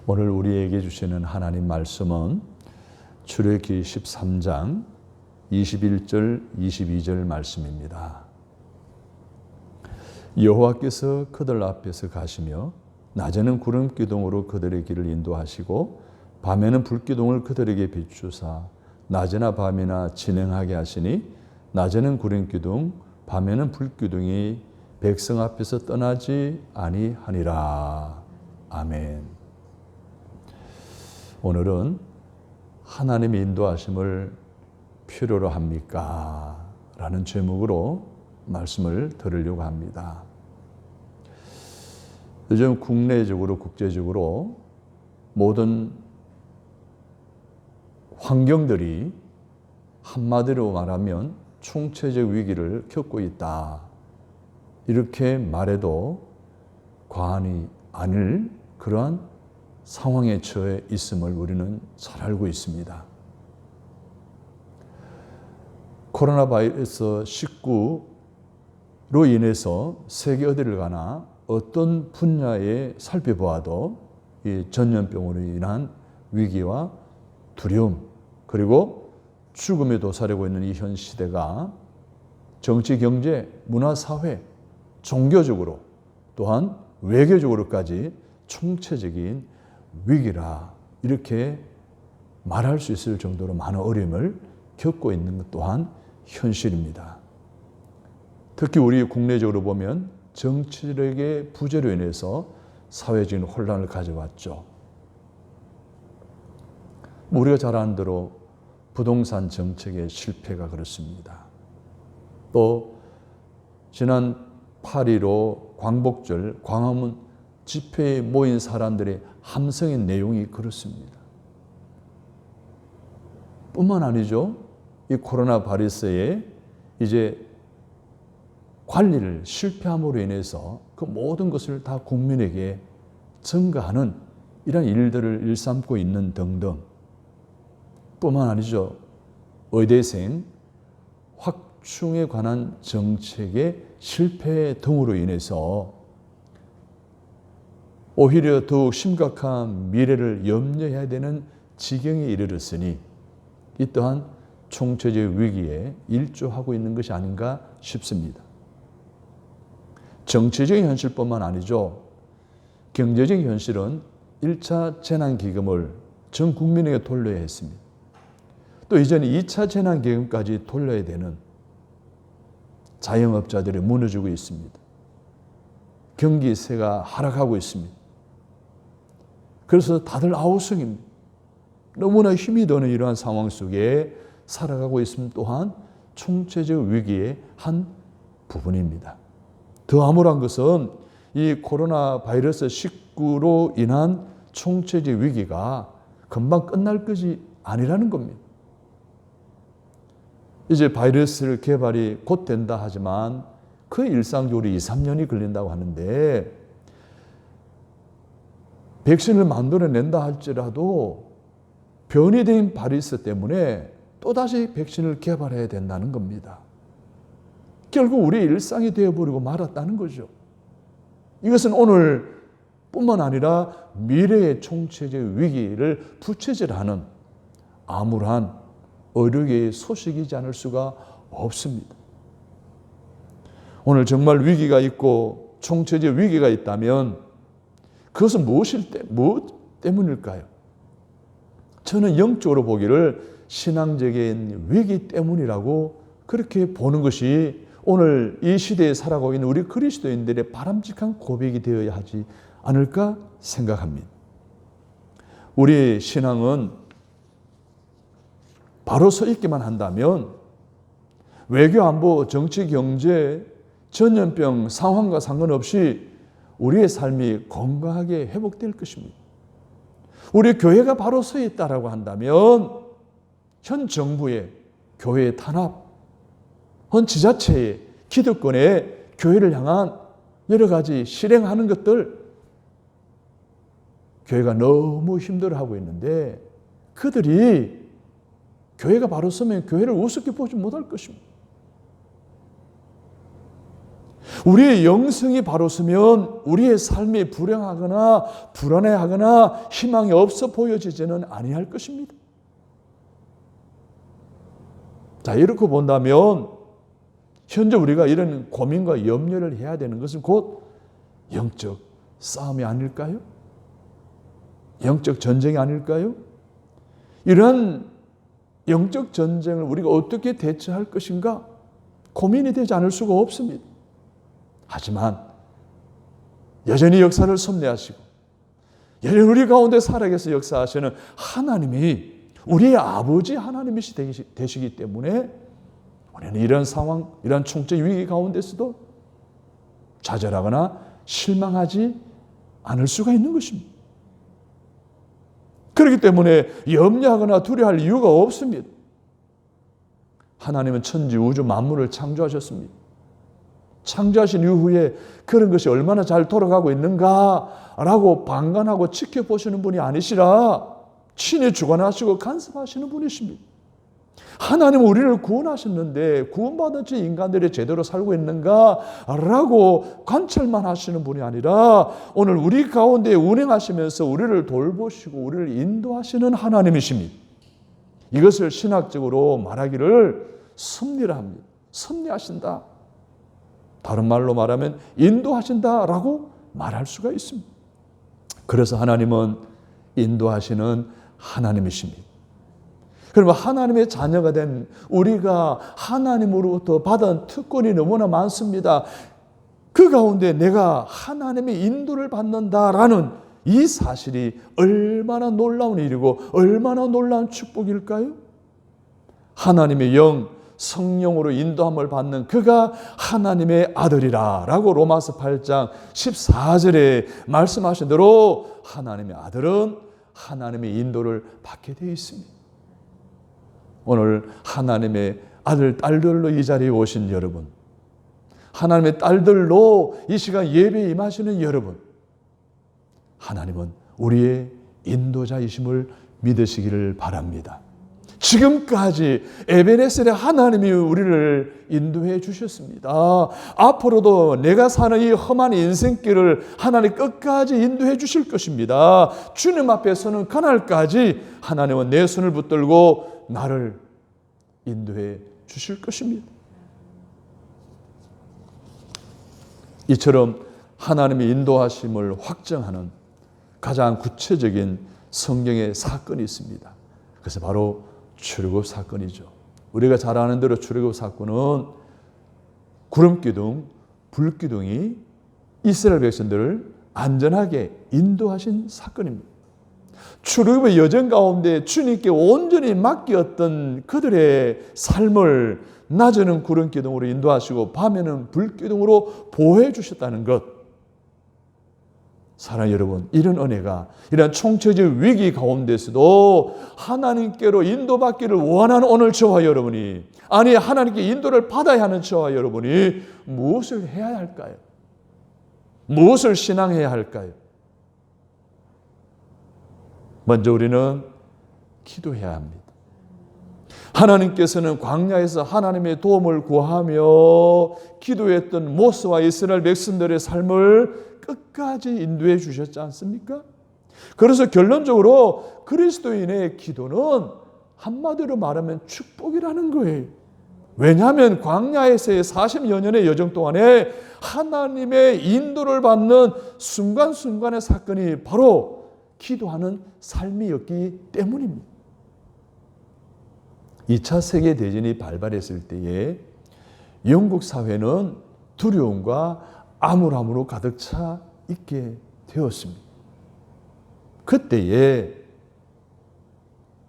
오늘 우리에게 주시는 하나님 말씀은 출애굽기 13장 21절 22절 말씀입니다. 여호와께서 그들 앞에서 가시며 낮에는 구름 기둥으로 그들의 길을 인도하시고 밤에는 불 기둥을 그들에게 비추사 낮이나 밤이나 진행하게 하시니 낮에는 구름 기둥 밤에는 불 기둥이 백성 앞에서 떠나지 아니하니라. 아멘. 오늘은 하나님의 인도하심을 필요로 합니까? 라는 제목으로 말씀을 들으려고 합니다. 요즘 국내적으로 국제적으로 모든 환경들이 한마디로 말하면 총체적 위기를 겪고 있다. 이렇게 말해도 과언이 아닐 그러한 상황에 처해 있음을 우리는 잘 알고 있습니다. 코로나 바이러스 19로 인해서 세계 어디를 가나 어떤 분야에 살펴보아도 이 전염병으로 인한 위기와 두려움 그리고 죽음에 도사리고 있는 이 현 시대가 정치, 경제, 문화, 사회, 종교적으로 또한 외교적으로까지 총체적인 위기라 이렇게 말할 수 있을 정도로 많은 어려움을 겪고 있는 것 또한 현실입니다. 특히 우리 국내적으로 보면 정치력의 부재로 인해서 사회적인 혼란을 가져왔죠. 우리가 잘 아는 대로 부동산 정책의 실패가 그렇습니다. 또 지난 8.15 광복절 광화문 집회에 모인 사람들의 함성의 내용이 그렇습니다. 뿐만 아니죠. 이 코로나 바이러스의 이제 관리를 실패함으로 인해서 그 모든 것을 다 국민에게 전가하는 이런 일들을 일삼고 있는 등등. 뿐만 아니죠. 의대생 확충에 관한 정책의 실패 등으로 인해서 오히려 더욱 심각한 미래를 염려해야 되는 지경에 이르렀으니 이 또한 총체적 위기에 일조하고 있는 것이 아닌가 싶습니다. 정치적인 현실뿐만 아니죠. 경제적인 현실은 1차 재난기금을 전 국민에게 돌려야 했습니다. 또 이제는 2차 재난기금까지 돌려야 되는 자영업자들이 무너지고 있습니다. 경기세가 하락하고 있습니다. 그래서 다들 아우성입니다. 너무나 힘이 드는 이러한 상황 속에 살아가고 있음 또한 총체적 위기의 한 부분입니다. 더 암울한 것은 이 코로나 바이러스 19로 인한 총체적 위기가 금방 끝날 것이 아니라는 겁니다. 이제 바이러스를 개발이 곧 된다 하지만 그 일상적으로 2, 3년이 걸린다고 하는데 백신을 만들어낸다 할지라도 변이된 바이러스 때문에 또다시 백신을 개발해야 된다는 겁니다. 결국 우리의 일상이 되어버리고 말았다는 거죠. 이것은 오늘뿐만 아니라 미래의 총체적 위기를 부채질하는 암울한 의료계의 소식이지 않을 수가 없습니다. 오늘 정말 위기가 있고 총체적 위기가 있다면 그것은 무엇 때문일까요? 저는 영적으로 보기를 신앙적인 위기 때문이라고 그렇게 보는 것이 오늘 이 시대에 살아가고 있는 우리 그리스도인들의 바람직한 고백이 되어야 하지 않을까 생각합니다. 우리 신앙은 바로 서 있기만 한다면 외교, 안보, 정치, 경제, 전염병 상황과 상관없이 우리의 삶이 건강하게 회복될 것입니다. 우리 교회가 바로 서 있다라고 한다면 현 정부의 교회의 탄압, 현 지자체의 기득권의 교회를 향한 여러 가지 실행하는 것들 교회가 너무 힘들어하고 있는데 그들이 교회가 바로 서면 교회를 우습게 보지 못할 것입니다. 우리의 영성이 바로 서면 우리의 삶이 불행하거나 불안해하거나 희망이 없어 보여지지는 아니할 것입니다. 자, 이렇게 본다면 현재 우리가 이런 고민과 염려를 해야 되는 것은 곧 영적 싸움이 아닐까요? 영적 전쟁이 아닐까요? 이런 영적 전쟁을 우리가 어떻게 대처할 것인가 고민이 되지 않을 수가 없습니다. 하지만 여전히 역사를 섭리하시고 여전히 우리 가운데 살아계셔 역사하시는 하나님이 우리의 아버지 하나님이시 되시기 때문에 우리는 이런 상황, 이런 총체 위기 가운데서도 좌절하거나 실망하지 않을 수가 있는 것입니다. 그렇기 때문에 염려하거나 두려워할 이유가 없습니다. 하나님은 천지 우주 만물을 창조하셨습니다. 창조하신 이후에 그런 것이 얼마나 잘 돌아가고 있는가라고 방관하고 지켜보시는 분이 아니시라 친히 주관하시고 간섭하시는 분이십니다. 하나님은 우리를 구원하셨는데 구원받은 저 인간들이 제대로 살고 있는가라고 관찰만 하시는 분이 아니라 오늘 우리 가운데 운행하시면서 우리를 돌보시고 우리를 인도하시는 하나님이십니다. 이것을 신학적으로 말하기를 섭리라 합니다. 섭리하신다. 다른 말로 말하면 인도하신다라고 말할 수가 있습니다. 그래서 하나님은 인도하시는 하나님이십니다. 그러면 하나님의 자녀가 된 우리가 하나님으로부터 받은 특권이 너무나 많습니다. 그 가운데 내가 하나님의 인도를 받는다라는 이 사실이 얼마나 놀라운 일이고 얼마나 놀라운 축복일까요? 하나님의 영, 성령으로 인도함을 받는 그가 하나님의 아들이라 라고 로마서 8장 14절에 말씀하신 대로 하나님의 아들은 하나님의 인도를 받게 되어 있습니다. 오늘 하나님의 아들, 딸들로 이 자리에 오신 여러분, 하나님의 딸들로 이 시간 예배에 임하시는 여러분, 하나님은 우리의 인도자이심을 믿으시기를 바랍니다. 지금까지 에베네셀의 하나님이 우리를 인도해 주셨습니다. 앞으로도 내가 사는 이 험한 인생길을 하나님 끝까지 인도해 주실 것입니다. 주님 앞에서는 그날까지 하나님은 내 손을 붙들고 나를 인도해 주실 것입니다. 이처럼 하나님의 인도하심을 확정하는 가장 구체적인 성경의 사건이 있습니다. 그래서 바로 출애굽 사건이죠. 우리가 잘 아는 대로 출애굽 사건은 구름기둥, 불기둥이 이스라엘 백성들을 안전하게 인도하신 사건입니다. 출애굽의 여정 가운데 주님께 온전히 맡겼던 그들의 삶을 낮에는 구름기둥으로 인도하시고 밤에는 불기둥으로 보호해 주셨다는 것. 사랑하는 여러분, 이런 은혜가 이런 총체적 위기 가운데서도 하나님께로 인도받기를 원하는 오늘 저와 여러분이, 아니 하나님께 인도를 받아야 하는 저와 여러분이 무엇을 해야 할까요? 무엇을 신앙해야 할까요? 먼저 우리는 기도해야 합니다. 하나님께서는 광야에서 하나님의 도움을 구하며 기도했던 모세와 이스라엘 백성들의 삶을 끝까지 인도해 주셨지 않습니까? 그래서 결론적으로 그리스도인의 기도는 한마디로 말하면 축복이라는 거예요. 왜냐하면 광야에서의 40여 년의 여정 동안에 하나님의 인도를 받는 순간순간의 사건이 바로 기도하는 삶이었기 때문입니다. 2차 세계대전이 발발했을 때에 영국 사회는 두려움과 암울함으로 가득 차 있게 되었습니다. 그때에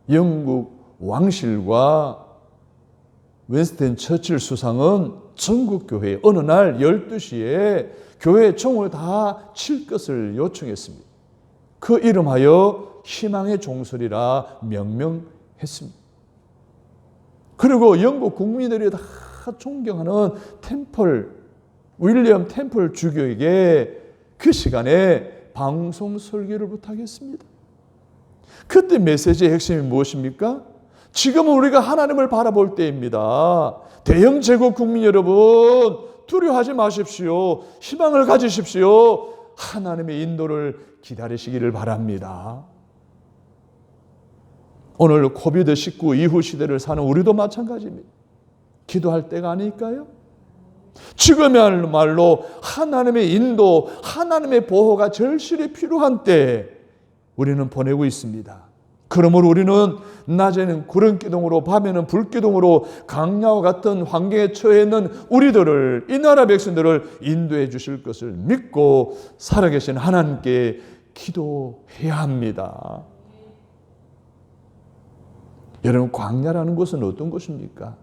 영국 왕실과 윈스턴 처칠 수상은 전국 교회 어느 날 12시에 교회 종을 다 칠 것을 요청했습니다. 그 이름하여 희망의 종소리라 명명했습니다. 그리고 영국 국민들이 다 존경하는 윌리엄 템플 주교에게 그 시간에 방송 설교를 부탁했습니다. 그때 메시지의 핵심이 무엇입니까? 지금은 우리가 하나님을 바라볼 때입니다. 대영 제국 국민 여러분, 두려워하지 마십시오. 희망을 가지십시오. 하나님의 인도를 기다리시기를 바랍니다. 오늘 코비드-19 이후 시대를 사는 우리도 마찬가지입니다. 기도할 때가 아닐까요? 지금이야말로 하나님의 인도, 하나님의 보호가 절실히 필요한 때 우리는 보내고 있습니다. 그러므로 우리는 낮에는 구름기둥으로 밤에는 불기둥으로 강야와 같은 환경에 처해 있는 우리들을, 이 나라 백성들을 인도해 주실 것을 믿고 살아계신 하나님께 기도해야 합니다. 여러분, 광야라는 것은 어떤 것입니까?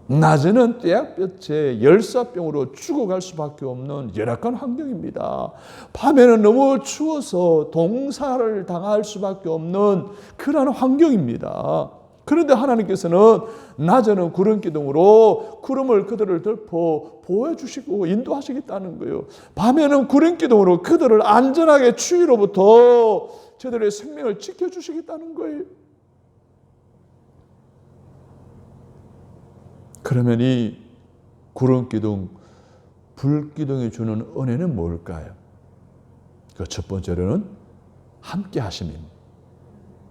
낮에는 떼약볕에 열사병으로 죽어갈 수밖에 없는 열악한 환경입니다. 밤에는 너무 추워서 동살을 당할 수밖에 없는 그러한 환경입니다. 그런데 하나님께서는 낮에는 구름기둥으로 구름을 그들을 덮어 보호해 주시고 인도하시겠다는 거예요. 밤에는 구름기둥으로 그들을 안전하게 추위로부터 저들의 생명을 지켜주시겠다는 거예요. 그러면 이 구름기둥, 불기둥이 주는 은혜는 뭘까요? 그 첫 번째로는 함께 하심입니다.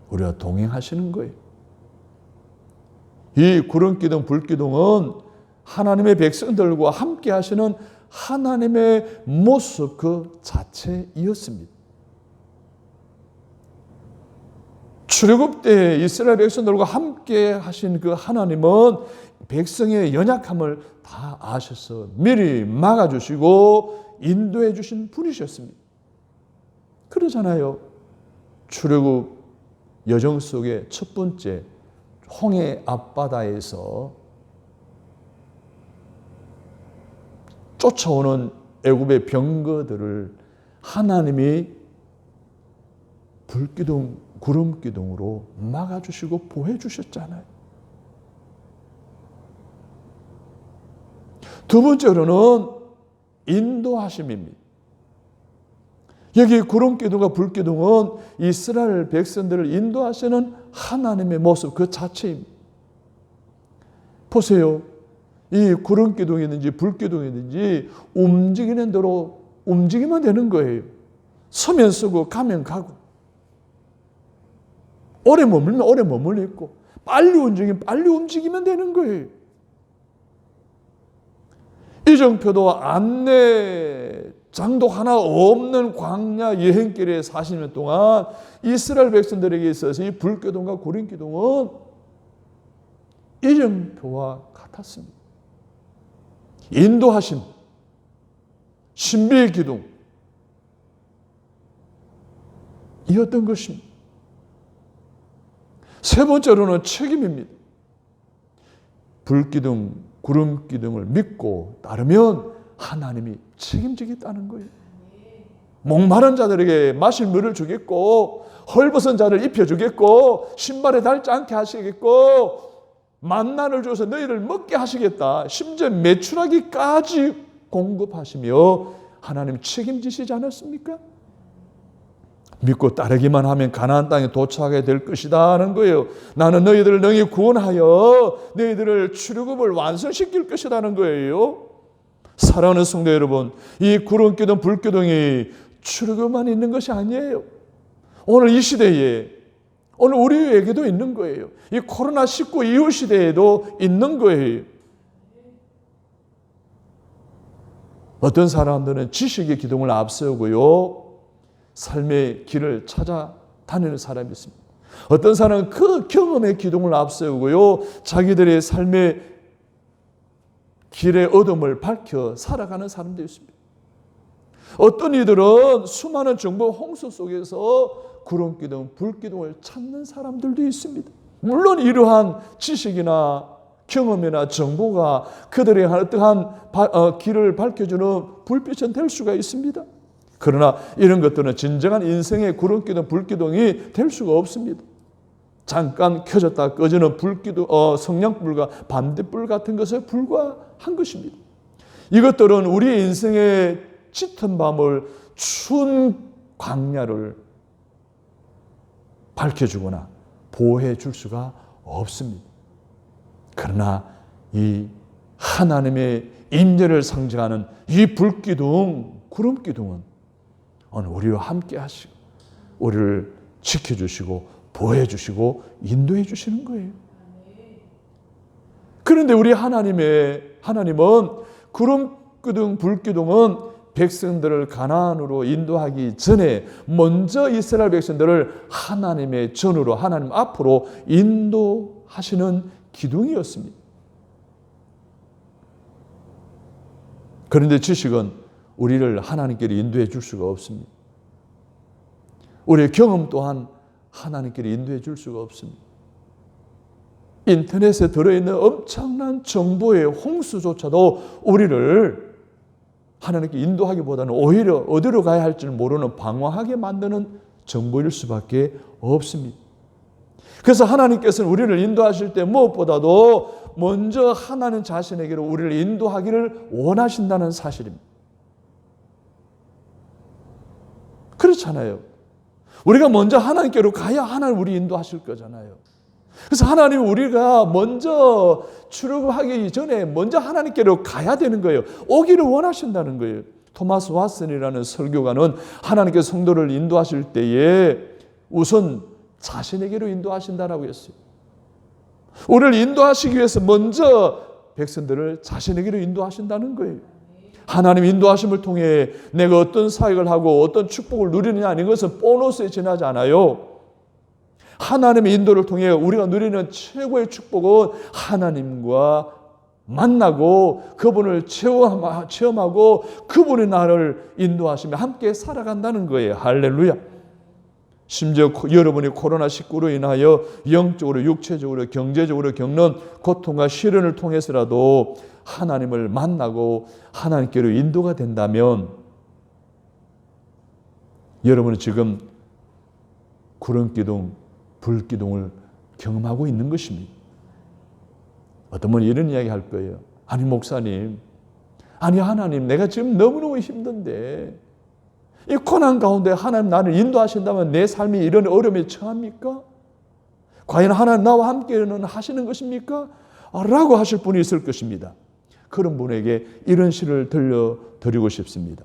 우리와 동행하시는 거예요. 이 구름기둥, 불기둥은 하나님의 백성들과 함께 하시는 하나님의 모습 그 자체이었습니다. 출애굽 때 이스라엘 백성들과 함께 하신 그 하나님은 백성의 연약함을 다 아셔서 미리 막아주시고 인도해 주신 분이셨습니다. 그러잖아요. 출애굽 여정 속의 첫 번째 홍해 앞바다에서 쫓아오는 애굽의 병거들을 하나님이 불기둥, 구름기둥으로 막아주시고 보호해주셨잖아요. 두 번째로는 인도하심입니다. 여기 구름기둥과 불기둥은 이스라엘 백성들을 인도하시는 하나님의 모습 그 자체입니다. 보세요. 이 구름기둥이든지 불기둥이든지 움직이는 대로 움직이면 되는 거예요. 서면 서고 가면 가고, 오래 머물면 오래 머물러 있고, 빨리 움직이면 빨리 움직이면 되는 거예요. 이정표도 안내장도 하나 없는 광야 여행길에 40년 동안 이스라엘 백성들에게 있어서 이 불기둥과 구름기둥은 이정표와 같았습니다. 인도하심, 신비의 기둥, 이었던 것입니다. 세 번째로는 책임입니다. 불기둥, 구름기둥을 믿고 따르면 하나님이 책임지겠다는 거예요. 목마른 자들에게 마실 물을 주겠고, 헐벗은 자를 입혀주겠고, 신발에 닳지 않게 하시겠고, 만나를 줘서 너희를 먹게 하시겠다. 심지어 메추라기까지 공급하시며 하나님 책임지시지 않았습니까? 믿고 따르기만 하면 가나안 땅에 도착하게 될 것이다 하는 거예요. 나는 너희들을 능히 구원하여 너희들을 출애굽을 완성시킬 것이라는 거예요. 사랑하는 성도 여러분, 이 구름기둥, 불기둥이 출애굽만 있는 것이 아니에요. 오늘 이 시대에, 오늘 우리에게도 있는 거예요. 이 코로나19 이후 시대에도 있는 거예요. 어떤 사람들은 지식의 기둥을 앞세우고요, 삶의 길을 찾아다니는 사람이 있습니다. 어떤 사람은 그 경험의 기둥을 앞세우고요, 자기들의 삶의 길의 어둠을 밝혀 살아가는 사람도 있습니다. 어떤 이들은 수많은 정보 홍수 속에서 구름기둥, 불기둥을 찾는 사람들도 있습니다. 물론 이러한 지식이나 경험이나 정보가 그들의 어떠한 길을 밝혀주는 불빛은 될 수가 있습니다. 그러나 이런 것들은 진정한 인생의 구름기둥, 불기둥이 될 수가 없습니다. 잠깐 켜졌다 꺼지는 불기둥, 성냥불과 반딧불 같은 것에 불과한 것입니다. 이것들은 우리의 인생의 짙은 밤을 추운 광야를 밝혀주거나 보호해 줄 수가 없습니다. 그러나 이 하나님의 임재를 상징하는 이 불기둥, 구름기둥은 오늘 우리와 함께 하시고 우리를 지켜주시고 보호해 주시고 인도해 주시는 거예요. 그런데 우리 하나님은 구름기둥, 불기둥은 백성들을 가나안으로 인도하기 전에 먼저 이스라엘 백성들을 하나님의 전으로, 하나님 앞으로 인도하시는 기둥이었습니다. 그런데 지식은 우리를 하나님께로 인도해 줄 수가 없습니다. 우리의 경험 또한 하나님께로 인도해 줄 수가 없습니다. 인터넷에 들어있는 엄청난 정보의 홍수조차도 우리를 하나님께 인도하기보다는 오히려 어디로 가야 할지를 모르는 방황하게 만드는 정보일 수밖에 없습니다. 그래서 하나님께서는 우리를 인도하실 때 무엇보다도 먼저 하나님 자신에게로 우리를 인도하기를 원하신다는 사실입니다. 그렇잖아요. 우리가 먼저 하나님께로 가야 하나님 우리 인도하실 거잖아요. 그래서 하나님 우리가 먼저 출애굽하기 전에 먼저 하나님께로 가야 되는 거예요. 오기를 원하신다는 거예요. 토마스 왓슨이라는 설교가는 하나님께서 성도를 인도하실 때에 우선 자신에게로 인도하신다라고 했어요. 우리를 인도하시기 위해서 먼저 백성들을 자신에게로 인도하신다는 거예요. 하나님 인도하심을 통해 내가 어떤 사역을 하고 어떤 축복을 누리느냐 하는 것은 보너스에 지나지 않아요. 하나님의 인도를 통해 우리가 누리는 최고의 축복은 하나님과 만나고 그분을 체험하고 그분의 나를 인도하시며 함께 살아간다는 거예요. 할렐루야. 심지어 여러분이 코로나19로 인하여 영적으로, 육체적으로, 경제적으로 겪는 고통과 시련을 통해서라도 하나님을 만나고 하나님께로 인도가 된다면 여러분은 지금 구름기둥, 불기둥을 경험하고 있는 것입니다. 어떤 분이 이런 이야기 할 거예요. 아니 목사님, 아니 하나님, 내가 지금 너무너무 힘든데 이 고난 가운데 하나님 나를 인도하신다면 내 삶이 이런 어려움에 처합니까? 과연 하나님 나와 함께는 하시는 것입니까? 라고 하실 분이 있을 것입니다. 그런 분에게 이런 시를 들려드리고 싶습니다.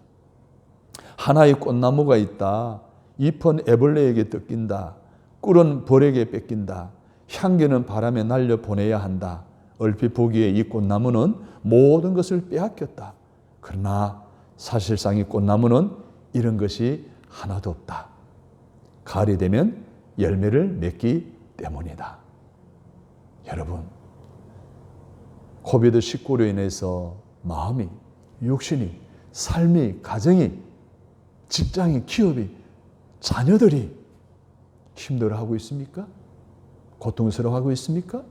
하나의 꽃나무가 있다. 잎은 애벌레에게 뜯긴다. 꿀은 벌에게 뺏긴다. 향기는 바람에 날려 보내야 한다. 얼핏 보기에 이 꽃나무는 모든 것을 빼앗겼다. 그러나 사실상 이 꽃나무는 이런 것이 하나도 없다. 가을이 되면 열매를 맺기 때문이다. 여러분, 코비드19로 인해서 마음이, 육신이, 삶이, 가정이, 직장이, 기업이, 자녀들이 힘들어하고 있습니까? 고통스러워하고 있습니까?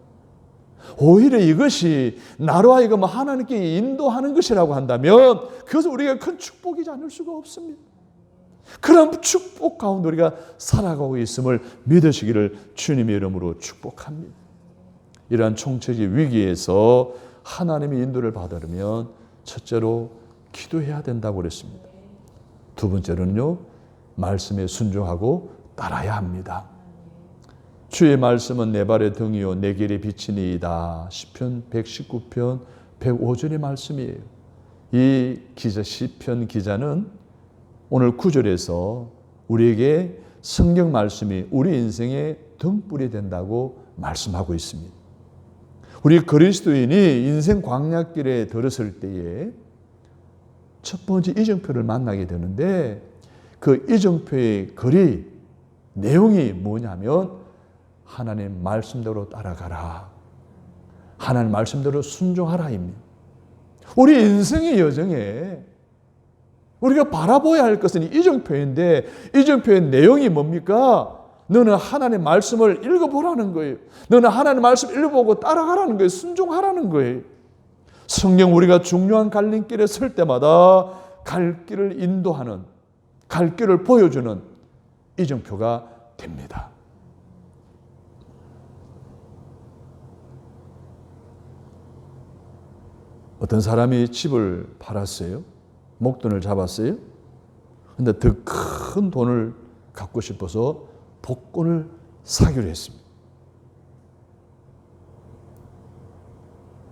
오히려 이것이 나로 하여금 하나님께 인도하는 것이라고 한다면 그것은 우리가 큰 축복이지 않을 수가 없습니다. 그런 축복 가운데 우리가 살아가고 있음을 믿으시기를 주님의 이름으로 축복합니다. 이러한 총체적 위기에서 하나님의 인도를 받으려면 첫째로 기도해야 된다고 그랬습니다. 두 번째로는요, 말씀에 순종하고 따라야 합니다. 주의 말씀은 내 발의 등이요 내 길의 빛이니이다. 시편 119편 105절의 말씀이에요. 이 기자, 시편 기자는 오늘 9절에서 우리에게 성경 말씀이 우리 인생의 등불이 된다고 말씀하고 있습니다. 우리 그리스도인이 인생 광야길에 들었을 때에 첫 번째 이정표를 만나게 되는데 그 이정표의 글이 내용이 뭐냐면 하나님 말씀대로 따라가라. 하나님 말씀대로 순종하라입니다. 우리 인생의 여정에 우리가 바라봐야 할 것은 이정표인데 이정표의 내용이 뭡니까? 너는 하나님의 말씀을 읽어보라는 거예요. 너는 하나님의 말씀 읽어보고 따라가라는 거예요. 순종하라는 거예요. 성경 우리가 중요한 갈림길에 설 때마다 갈 길을 인도하는, 갈 길을 보여주는 이정표가 됩니다. 어떤 사람이 집을 팔았어요. 목돈을 잡았어요. 그런데 더 큰 돈을 갖고 싶어서 복권을 사기로 했습니다.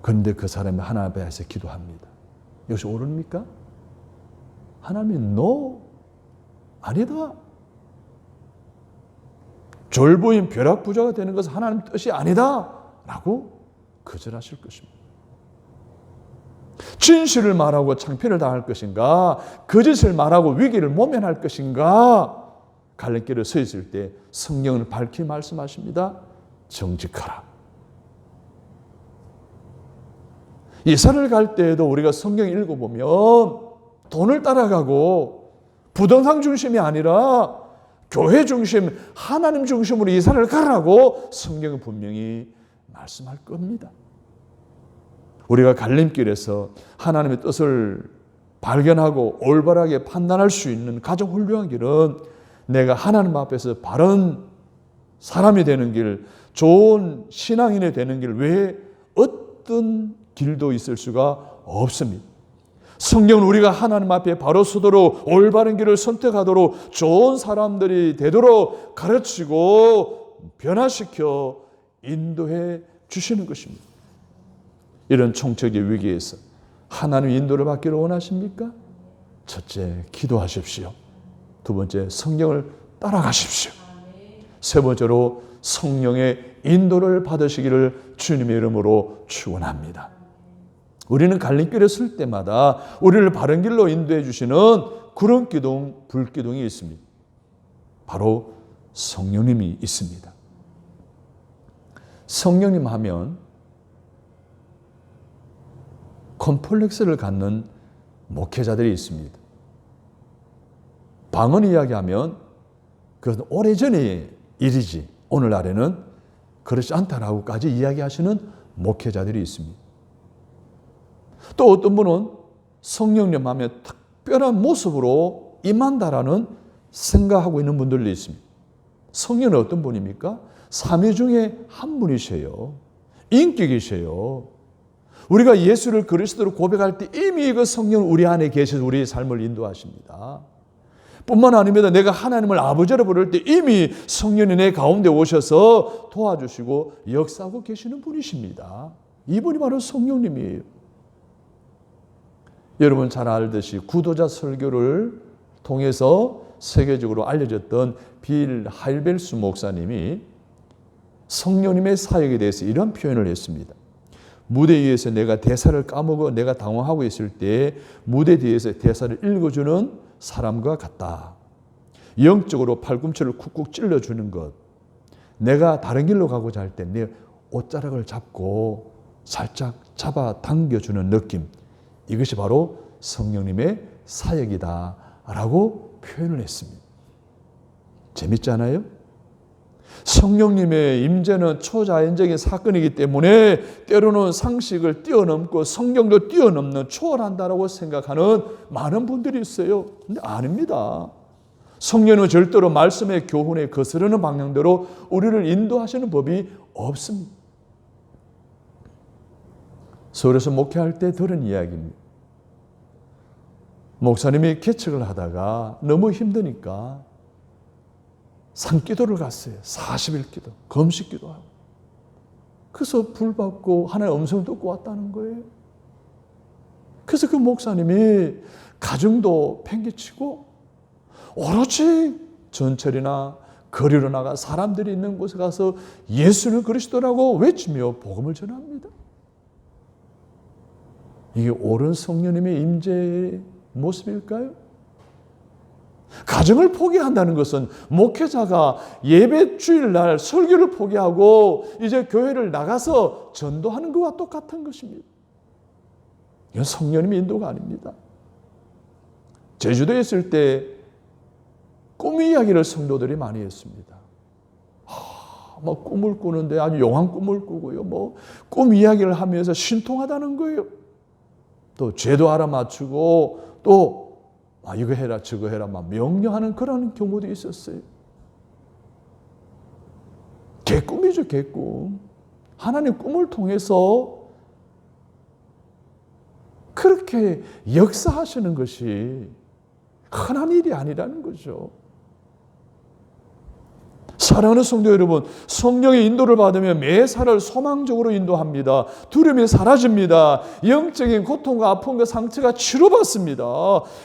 그런데 그 사람이 하나님 앞에서 기도합니다. 이것이 옳습니까? 하나님이 너 아니다. 졸부인 벼락부자가 되는 것은 하나님 뜻이 아니다 라고 거절하실 것입니다. 진실을 말하고 창피를 당할 것인가, 거짓을 말하고 위기를 모면할 것인가, 갈림길에 서 있을 때 성경을 밝히 말씀하십니다. 정직하라. 이사를 갈 때에도 우리가 성경 읽어보면 돈을 따라가고 부동산 중심이 아니라 교회 중심, 하나님 중심으로 이사를 가라고 성경은 분명히 말씀할 겁니다. 우리가 갈림길에서 하나님의 뜻을 발견하고 올바르게 판단할 수 있는 가장 훌륭한 길은 내가 하나님 앞에서 바른 사람이 되는 길, 좋은 신앙인이 되는 길 외에 어떤 길도 있을 수가 없습니다. 성경은 우리가 하나님 앞에 바로 서도록 올바른 길을 선택하도록 좋은 사람들이 되도록 가르치고 변화시켜 인도해 주시는 것입니다. 이런 총체적 위기에서 하나님 인도를 받기를 원하십니까? 첫째, 기도하십시오. 두 번째, 성경을 따라가십시오. 세 번째로 성령의 인도를 받으시기를 주님의 이름으로 축원합니다. 우리는 갈림길에 설 때마다 우리를 바른 길로 인도해 주시는 구름 기둥, 불 기둥이 있습니다. 바로 성령님이 있습니다. 성령님 하면 컴플렉스를 갖는 목회자들이 있습니다. 방언 이야기하면 그것은 오래전의 일이지 오늘날에는 그렇지 않다라고까지 이야기하시는 목회자들이 있습니다. 또 어떤 분은 성령님 하면 특별한 모습으로 임한다라는 생각하고 있는 분들도 있습니다. 성령은 어떤 분입니까? 삼위 중에 한 분이세요. 인격이세요. 우리가 예수를 그리스도로 고백할 때 이미 그 성령은 우리 안에 계셔서 우리의 삶을 인도하십니다. 뿐만 아닙니다. 내가 하나님을 아버지로 부를 때 이미 성령이 내 가운데 오셔서 도와주시고 역사하고 계시는 분이십니다. 이분이 바로 성령님이에요. 여러분 잘 알듯이 구도자 설교를 통해서 세계적으로 알려졌던 빌 하일벨스 목사님이 성령님의 사역에 대해서 이런 표현을 했습니다. 무대 위에서 내가 대사를 까먹어 내가 당황하고 있을 때 무대 뒤에서 대사를 읽어주는 사람과 같다. 영적으로 팔꿈치를 쿡쿡 찔러주는 것. 내가 다른 길로 가고자 할 때 내 옷자락을 잡고 살짝 잡아 당겨주는 느낌. 이것이 바로 성령님의 사역이다 라고 표현을 했습니다. 재밌지 않아요? 성령님의 임재는 초자연적인 사건이기 때문에 때로는 상식을 뛰어넘고 성경도 뛰어넘는 초월한다라고 생각하는 많은 분들이 있어요. 근데 아닙니다. 성령은 절대로 말씀의 교훈에 거스르는 방향대로 우리를 인도하시는 법이 없습니다. 서울에서 목회할 때 들은 이야기입니다. 목사님이 개척을 하다가 너무 힘드니까 산기도를 갔어요. 40일 기도, 금식 기도하고. 그래서 불 받고 하나의 음성 듣고 왔다는 거예요. 그래서 그 목사님이 가정도 팽개치고 오로지 전철이나 거리로 나가 사람들이 있는 곳에 가서 예수는 그리스도라고 외치며 복음을 전합니다. 이게 옳은 성령님의 임재의 모습일까요? 가정을 포기한다는 것은 목회자가 예배 주일날 설교를 포기하고 이제 교회를 나가서 전도하는 것과 똑같은 것입니다. 이건 성령님의 인도가 아닙니다. 제주도에 있을 때 꿈 이야기를 성도들이 많이 했습니다. 막 꿈을 꾸는데 아주 용한 꿈을 꾸고요. 꿈 이야기를 하면서 신통하다는 거예요. 또 죄도 알아맞추고 또 이거 해라 저거 해라 막 명령하는 그런 경우도 있었어요. 개꿈이죠, 개꿈. 하나님 꿈을 통해서 그렇게 역사하시는 것이 흔한 일이 아니라는 거죠. 사랑하는 성도 여러분, 성령의 인도를 받으면 매사를 소망적으로 인도합니다. 두려움이 사라집니다. 영적인 고통과 아픔과 상처가 치료받습니다.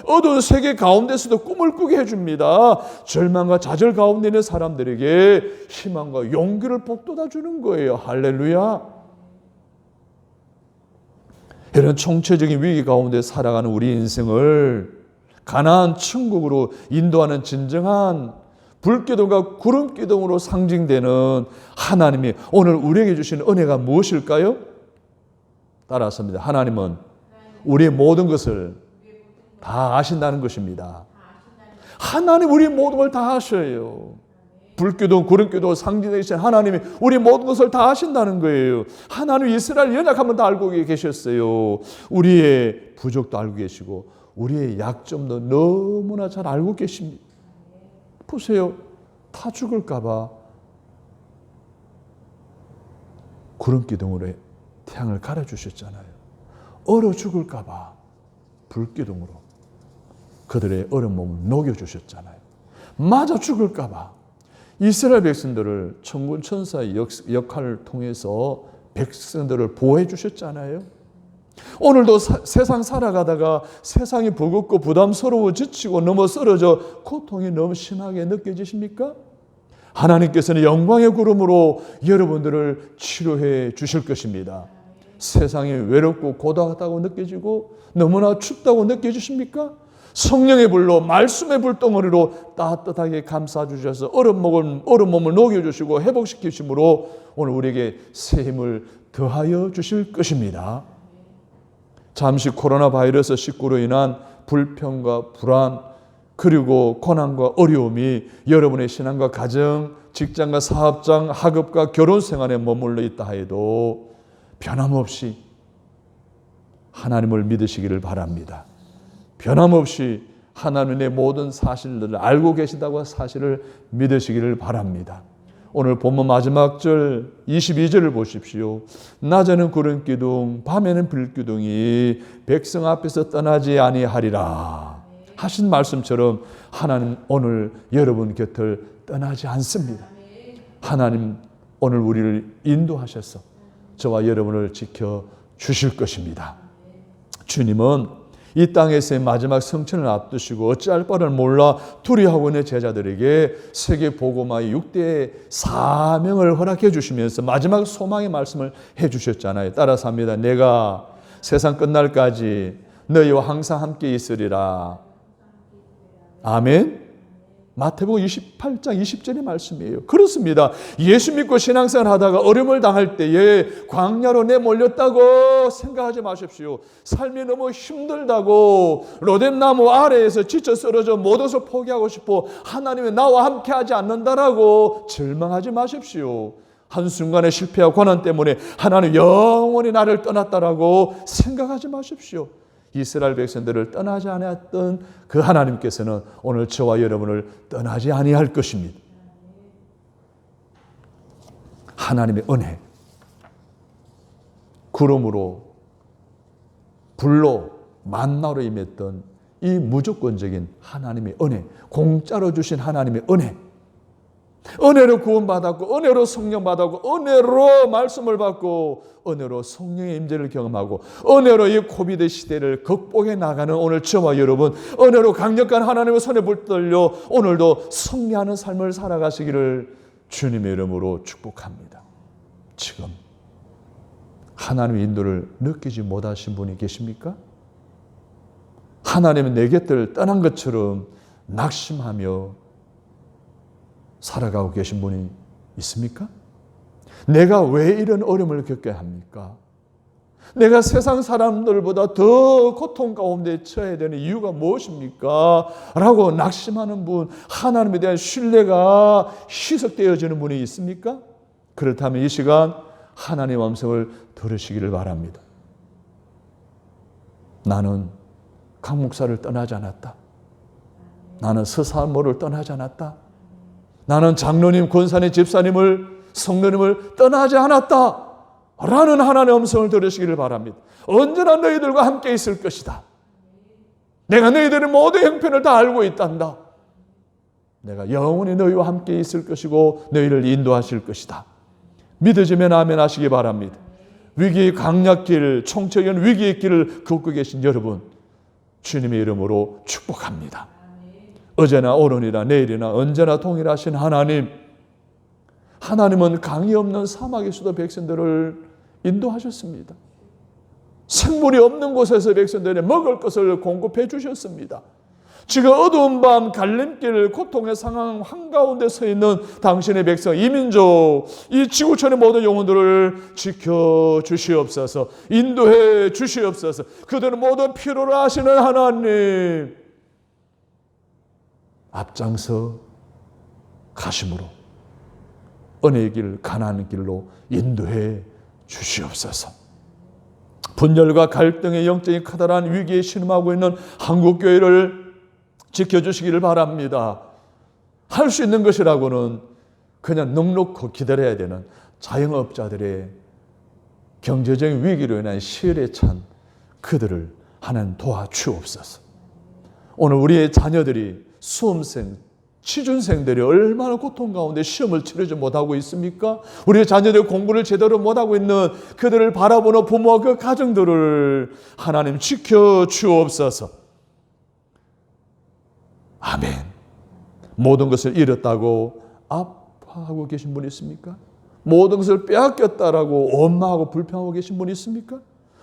어두운 세계 가운데서도 꿈을 꾸게 해줍니다. 절망과 좌절 가운데 있는 사람들에게 희망과 용기를 북돋아 주는 거예요. 할렐루야. 이런 총체적인 위기 가운데 살아가는 우리 인생을 가나안 천국으로 인도하는 진정한 불기둥과 구름기둥으로 상징되는 하나님이 오늘 우리에게 주신 은혜가 무엇일까요? 따라서입니다. 하나님은 우리의 모든 것을 다 아신다는 것입니다. 하나님 우리의 모든 걸 다 아셔요. 불기둥, 구름기둥 상징되신 하나님이 우리 모든 것을 다 아신다는 거예요. 하나님 이스라엘 연약함은 다 알고 계셨어요. 우리의 부족도 알고 계시고 우리의 약점도 너무나 잘 알고 계십니다. 보세요. 타 죽을까 봐 구름기둥으로 태양을 가려주셨잖아요. 얼어 죽을까 봐 불기둥으로 그들의 얼은 몸을 녹여주셨잖아요. 맞아 죽을까 봐 이스라엘 백성들을 천군 천사의 역할을 통해서 백성들을 보호해 주셨잖아요. 오늘도 세상 살아가다가 세상이 버겁고 부담스러워 지치고 넘어 쓰러져 고통이 너무 심하게 느껴지십니까? 하나님께서는 영광의 구름으로 여러분들을 치료해 주실 것입니다. 세상이 외롭고 고단하다고 느껴지고 너무나 춥다고 느껴지십니까? 성령의 불로 말씀의 불덩어리로 따뜻하게 감싸주셔서 얼음 몸을 녹여주시고 회복시키심으로 오늘 우리에게 새 힘을 더하여 주실 것입니다. 잠시 코로나 바이러스 19로 인한 불평과 불안 그리고 고난과 어려움이 여러분의 신앙과 가정, 직장과 사업장, 학업과 결혼 생활에 머물러 있다 해도 변함없이 하나님을 믿으시기를 바랍니다. 변함없이 하나님의 모든 사실들을 알고 계시다고 사실을 믿으시기를 바랍니다. 오늘 본문 마지막 절 22절을 보십시오. 낮에는 구름기둥 밤에는 불기둥이 백성 앞에서 떠나지 아니하리라 하신 말씀처럼 하나님 오늘 여러분 곁을 떠나지 않습니다. 하나님 오늘 우리를 인도하셔서 저와 여러분을 지켜주실 것입니다. 주님은 이 땅에서의 마지막 성천을 앞두시고 어찌할 바를 몰라 두려워하고 있는 제자들에게 세계 복음화의 6대의 사명을 허락해 주시면서 마지막 소망의 말씀을 해 주셨잖아요. 따라서 합니다. 내가 세상 끝날까지 너희와 항상 함께 있으리라. 아멘. 마태복음 28장 20절의 말씀이에요. 그렇습니다. 예수 믿고 신앙생활 하다가 어려움을 당할 때에 광야로 내몰렸다고 생각하지 마십시오. 삶이 너무 힘들다고 로뎀나무 아래에서 지쳐 쓰러져 모든 것을 포기하고 싶어 하나님이 나와 함께하지 않는다라고 절망하지 마십시오. 한순간의 실패와 고난 때문에 하나님 영원히 나를 떠났다라고 생각하지 마십시오. 이스라엘 백성들을 떠나지 아니했던 그 하나님께서는 오늘 저와 여러분을 떠나지 아니할 것입니다. 하나님의 은혜, 구름으로 불로 만나로 임했던 이 무조건적인 하나님의 은혜, 공짜로 주신 하나님의 은혜, 은혜로 구원받았고 은혜로 성령 받았고 은혜로 말씀을 받고 은혜로 성령의 임재를 경험하고 은혜로 이 코비드 시대를 극복해 나가는 오늘 저와 여러분, 은혜로 강력한 하나님의 손에 붙들려 오늘도 승리하는 삶을 살아가시기를 주님의 이름으로 축복합니다. 지금 하나님의 인도를 느끼지 못하신 분이 계십니까? 하나님은 내 곁을 떠난 것처럼 낙심하며 살아가고 계신 분이 있습니까? 내가 왜 이런 어려움을 겪어야 합니까? 내가 세상 사람들보다 더 고통 가운데 처해야 되는 이유가 무엇입니까? 라고 낙심하는 분, 하나님에 대한 신뢰가 희석되어지는 분이 있습니까? 그렇다면 이 시간 하나님의 음성을 들으시기를 바랍니다. 나는 강 목사를 떠나지 않았다. 나는 서사모를 떠나지 않았다. 나는 장로님, 권사님, 집사님을, 성도님을 떠나지 않았다 라는 하나님의 음성을 들으시기를 바랍니다. 언제나 너희들과 함께 있을 것이다. 내가 너희들의 모든 형편을 다 알고 있단다. 내가 영원히 너희와 함께 있을 것이고 너희를 인도하실 것이다. 믿어지면 아멘 하시기 바랍니다. 위기의 강약길, 총체적인 위기의 길을 걷고 계신 여러분, 주님의 이름으로 축복합니다. 어제나 오늘이나 내일이나 언제나 동일하신 하나님, 하나님은 강이 없는 사막에서도 백성들을 인도하셨습니다. 생물이 없는 곳에서 백성들에게 먹을 것을 공급해 주셨습니다. 지금 어두운 밤 갈림길 고통의 상황 한가운데 서 있는 당신의 백성 이민족, 이 지구촌의 모든 영혼들을 지켜주시옵소서, 인도해 주시옵소서. 그들은 모든 필요를 아시는 하나님, 앞장서 가심으로 은혜의 길, 가나안의 길로 인도해 주시옵소서. 분열과 갈등의 영적인 커다란 위기에 신음하고 있는 한국교회를 지켜주시기를 바랍니다. 할 수 있는 것이라고는 그냥 넉넉히 기다려야 되는 자영업자들의 경제적인 위기로 인한 시열에 찬 그들을 하나님 도와주옵소서. 오늘 우리의 자녀들이 수험생, 취준생들이 얼마나 고통 가운데 시험을 치르지 못하고 있습니까? 우리의 자녀들 공부를 제대로 못하고 있는 그들을 바라보는 부모와 그 가정들을 하나님 지켜주옵소서. 아멘. 모든 것을 잃었다고 아파하고 계신 분 있습니까? 모든 것을 빼앗겼다라고 원망하고 불평하고 계신 분 있습니까?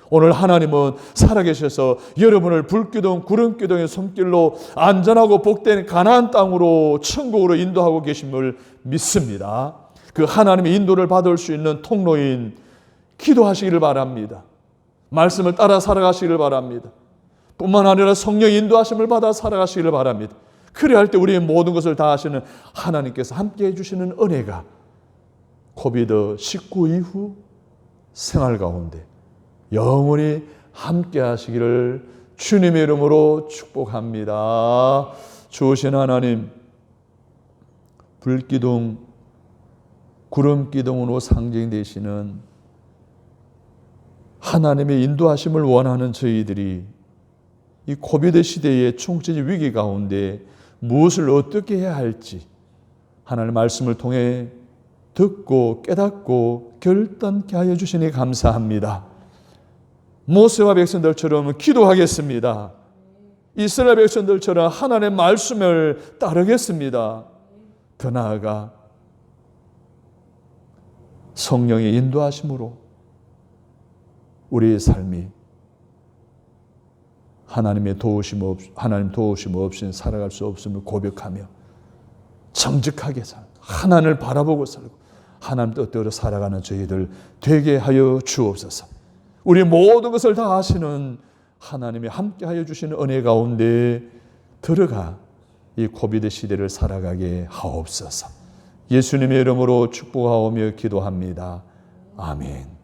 오늘 하나님은 살아계셔서 여러분을 불기둥, 구름기둥의 손길로 안전하고 복된 가나안 땅으로 천국으로 인도하고 계심을 믿습니다. 그 하나님의 인도를 받을 수 있는 통로인 기도하시기를 바랍니다. 말씀을 따라 살아가시기를 바랍니다. 뿐만 아니라 성령의 인도하심을 받아 살아가시기를 바랍니다. 그래야 할 때 우리의 모든 것을 다 하시는 하나님께서 함께 해주시는 은혜가 코비드-19 이후 생활 가운데 영원히 함께 하시기를 주님의 이름으로 축복합니다. 주신 하나님, 불기둥, 구름기둥으로 상징되시는 하나님의 인도하심을 원하는 저희들이 이 코비드 시대의 총체적 위기 가운데 무엇을 어떻게 해야 할지 하나님의 말씀을 통해 듣고 깨닫고 결단케 하여 주시니 감사합니다. 모세와 백성들처럼 기도하겠습니다. 이스라엘 백성들처럼 하나님의 말씀을 따르겠습니다. 더 나아가 성령의 인도하심으로 우리의 삶이 하나님 도우심 없이는 살아갈 수 없음을 고백하며 정직하게 살고 하나님을 바라보고 살고 하나님 뜻대로 살아가는 저희들 되게 하여 주옵소서. 우리 모든 것을 다 아시는 하나님이 함께하여 주시는 은혜 가운데 들어가 이 코비드 시대를 살아가게 하옵소서. 예수님의 이름으로 축복하오며 기도합니다. 아멘.